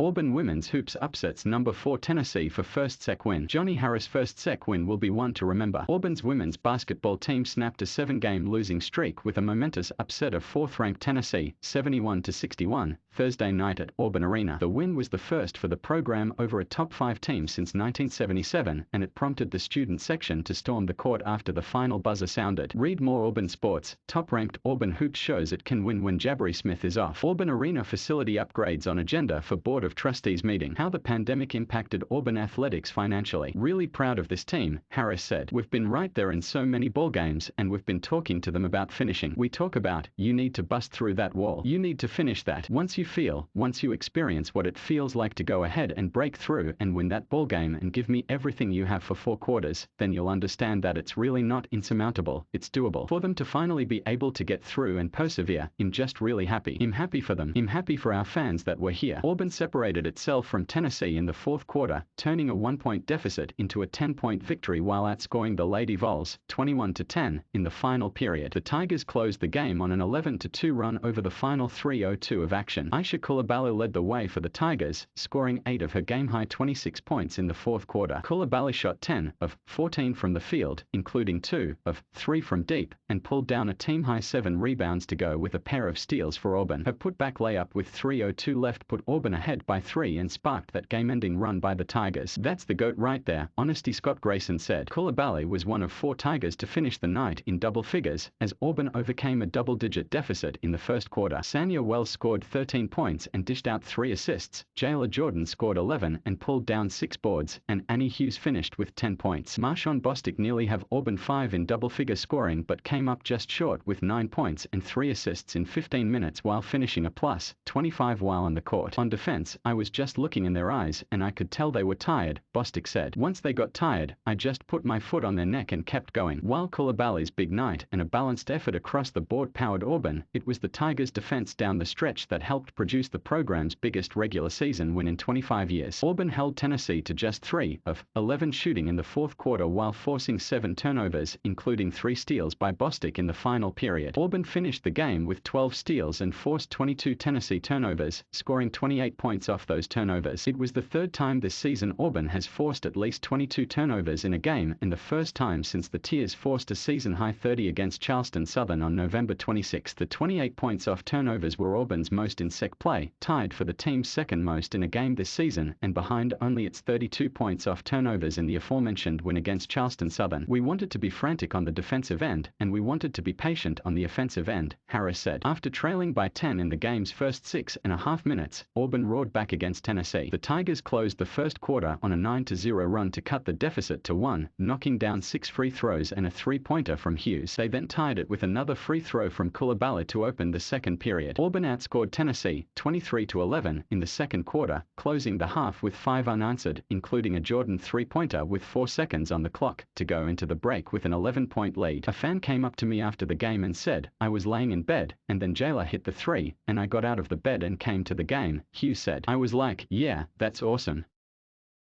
Auburn women's hoops upsets number 4 Tennessee for first SEC win. Johnnie Harris' first SEC win will be one to remember. Auburn's women's basketball team snapped a 7-game losing streak with a momentous upset of 4th-ranked Tennessee, 71-61, Thursday night at Auburn Arena. The win was the first for the program over a top 5 team since 1977, and it prompted the student section to storm the court after the final buzzer sounded. Read more. Auburn Sports. Top-ranked Auburn hoops shows it can win when Jabari Smith is off. Auburn Arena facility upgrades on agenda for Board of Trustees meeting. How the pandemic impacted Auburn athletics financially. Really proud of this team, Harris said. We've been right there in so many ball games, and we've been talking to them about finishing. We talk about, you need to bust through that wall. You need to finish that. Once you experience what it feels like to go ahead and break through and win that ball game and give me everything you have for 4 quarters, then you'll understand that it's really not insurmountable, it's doable. For them to finally be able to get through and persevere, I'm just really happy. I'm happy for them. I'm happy for our fans that were here. Auburn separated itself from Tennessee in the 4th quarter, turning a 1-point deficit into a 10-point victory while outscoring the Lady Vols, 21-10, in the final period. The Tigers closed the game on an 11-2 run over the final 3:02 of action. Aisha Coulibaly led the way for the Tigers, scoring 8 of her game-high 26 points in the 4th quarter. Coulibaly shot 10 of 14 from the field, including 2 of 3 from deep, and pulled down a team-high 7 rebounds to go with a pair of steals for Auburn. Her putback layup with 3:02 left put Auburn ahead by 3 and sparked that game-ending run by the Tigers. That's the GOAT right there, Honesty Scott Grayson said. Coulibaly was one of 4 Tigers to finish the night in double figures, as Auburn overcame a double-digit deficit in the 1st quarter. Sanya Wells scored 13 points and dished out 3 assists. Jayla Jordan scored 11 and pulled down 6 boards, and Annie Hughes finished with 10 points. Marshawn Bostic nearly have Auburn 5 in double-figure scoring but came up just short with 9 points and 3 assists in 15 minutes while finishing a plus 25 while on the court. On defense, I was just looking in their eyes and I could tell they were tired, Bostic said. Once they got tired, I just put my foot on their neck and kept going. While Coulibaly's big night and a balanced effort across the board powered Auburn, it was the Tigers' defense down the stretch that helped produce the program's biggest regular season win in 25 years. Auburn held Tennessee to just 3 of 11 shooting in the 4th quarter while forcing 7 turnovers, including 3 steals by Bostic in the final period. Auburn finished the game with 12 steals and forced 22 Tennessee turnovers, scoring 28 points off those turnovers. It was the 3rd time this season Auburn has forced at least 22 turnovers in a game, and the first time since the Tears forced a season-high 30 against Charleston Southern on November 26. The 28 points off turnovers were Auburn's most in SEC play, tied for the team's 2nd most in a game this season and behind only its 32 points off turnovers in the aforementioned win against Charleston Southern. We wanted to be frantic on the defensive end, and we wanted to be patient on the offensive end, Harris said. After trailing by 10 in the game's first 6.5 minutes, Auburn roared back against Tennessee. The Tigers closed the 1st quarter on a 9-0 run to cut the deficit to 1, knocking down 6 free throws and a 3-pointer from Hughes. They then tied it with another free throw from Coulibaly to open the 2nd period. Auburn outscored Tennessee 23-11 in the 2nd quarter, closing the half with 5 unanswered, including a Jordan 3-pointer with 4 seconds on the clock to go into the break with an 11-point lead. A fan came up to me after the game and said, I was laying in bed, and then Jayla hit the 3, and I got out of the bed and came to the game, Hughes said. I was like, yeah, that's awesome.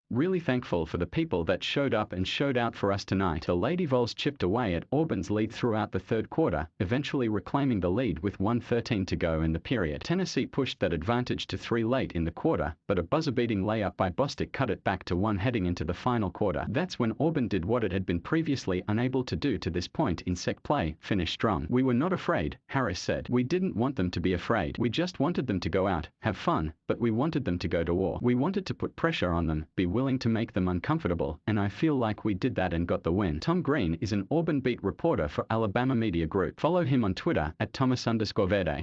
Really thankful for the people that showed up and showed out for us tonight. The Lady Vols chipped away at Auburn's lead throughout the 3rd quarter, eventually reclaiming the lead with 1:13 to go in the period. Tennessee pushed that advantage to 3 late in the quarter, but a buzzer-beating layup by Bostic cut it back to 1 heading into the final quarter. That's when Auburn did what it had been previously unable to do to this point in SEC play, finish strong. We were not afraid, Harris said. We didn't want them to be afraid. We just wanted them to go out, have fun, but we wanted them to go to war. We wanted to put pressure on them, be willing to make them uncomfortable, and I feel like we did that and got the win. Tom Green is an Auburn beat reporter for Alabama Media Group. Follow him on Twitter at Thomas_Verde.